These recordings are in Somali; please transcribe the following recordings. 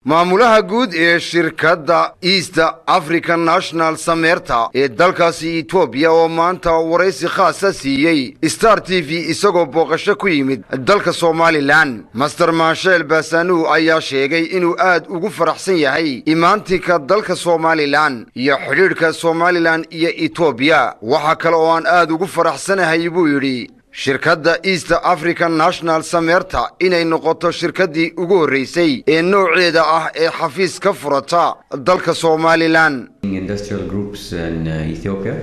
maamulaha guud ee shirkadda East African National Sameerta ee dalkaasi Ethiopia oo maanta waraysi khaas ah siiyay Star TV isagoo booqasho ku yimid dalka Somaliland. Master Marshal Basanu ayaa sheegay inuu aad ugu faraxsan yahay imaantinka dalka Somaliland iyo xiriirka Somaliland iyo Ethiopia. Waxa kale oo aan aad ugu faraxsanahay buu yiri shirkadda East African National Sameerta inay noqoto shirkaddii ugu horeysay ee nooceeda ah ee xafiis ka furata dalka Somaliland. Industrial groups in Ethiopia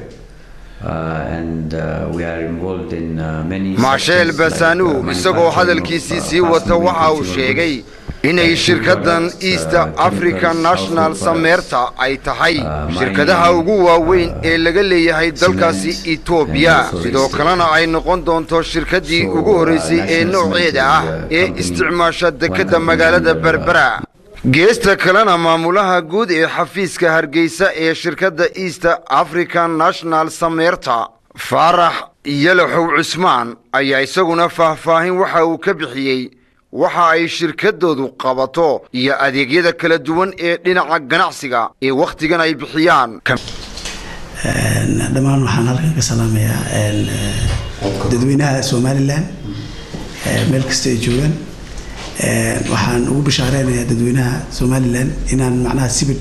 and we are involved in many Marshal Basanu isagoo hadalkiisii sii wata waxa uu sheegay inay shirkaddan East African National Sameerta ay tahay shirkadaha ugu waaweyn ee laga leeyahay dalkaasi Ethiopia sidoo kalena ay noqon doonto shirkaddii ugu horeysay ee nooceeda ah ee isticmaasha dekedda magaalada Berbera. geesta kalena maamulaha guud ee xafiiska Hargeysa ee shirkadda East African National Sameerta Farax Yalaxow Cusmaan ayaa isaguna faahfaahin waxa uu ka bixiyay waxa ay shirkadoodu qabato iyo adeegyada kala duwan ee dhinaca ganacsiga ee waqtigan ay bixiyaan. dhamaan waxaan halkan ka salaamayaa dadweynaha Somaliland meel kasta ay joogaan. waxaan ugu bishaareynaa dadweynaha Somaliland inaan macnaha sibid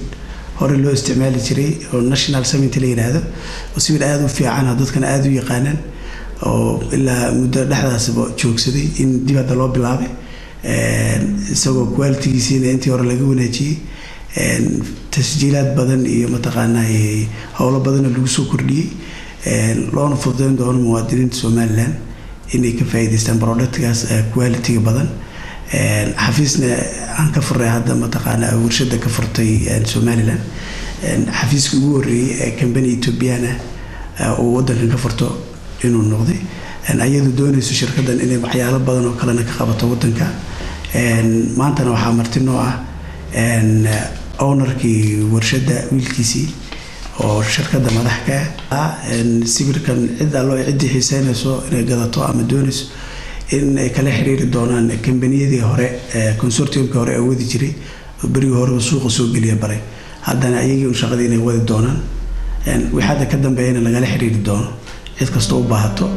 hore loo isticmaali jiray oo National Summit la yiraahdo oo sibid aad u fiican dadkan aad u yaqaanaan oo ilaa muddo dhexdaasba joogsaday in dibadda loo bilaabay isagoo quality-giisina intii hore laga wanaajiyay tasjiilaad badan iyo mataqaanaa hawlo badan oo lagu soo kordhiyay loona fududeyn doono muwaadiniinta Somaliland inay ka faa'iideystaan productkaas quality-ga badan. xafiisna aan ka furay hadda mataqaanaa warshada ka furtay Somaliland xafiiska ugu horeeyay ee company Ethiopian oo wadankan ka furto inuu noqday ayadu doonayso shirkaddan inay waxyaalo badan oo kale ka qabato wadanka. maantana waxaa martino ah ownerkii warshada wiilkiisii oo shirkadda madaxka ah sibirkan cid allo cid xiisaynayso inay gadato ama doonayso in ay kala xiriiri doonaan kambaniyadii hore consortiumka hore ee wadi jiray bariga hore suuqa soo geliya baray haddana ayagii shaqadii inay wadi doonaan wixii ka dambeeyana laga xiriiri doono cid kasta u baahato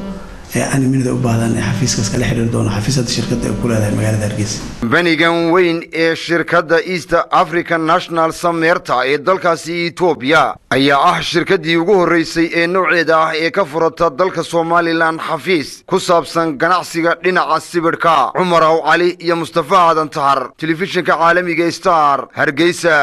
animinada u baahdaan xafiiskaas kala xiriir doono xafiisadda shirkadda ee ku leedahay magaalada Hargeysa. banigan weyn ee shirkadda East African National Sameerta ee dalkaasi Ethiopia ayaa ah shirkaddii ugu horeysay ee nooceeda ah ee ka furata dalka Somaliland xafiis ku saabsan ganacsiga dhinaca sibirka. Umar Cali iyo Mustafa Adan Tahar, telefishinka caalamiga Star, Hargeysa.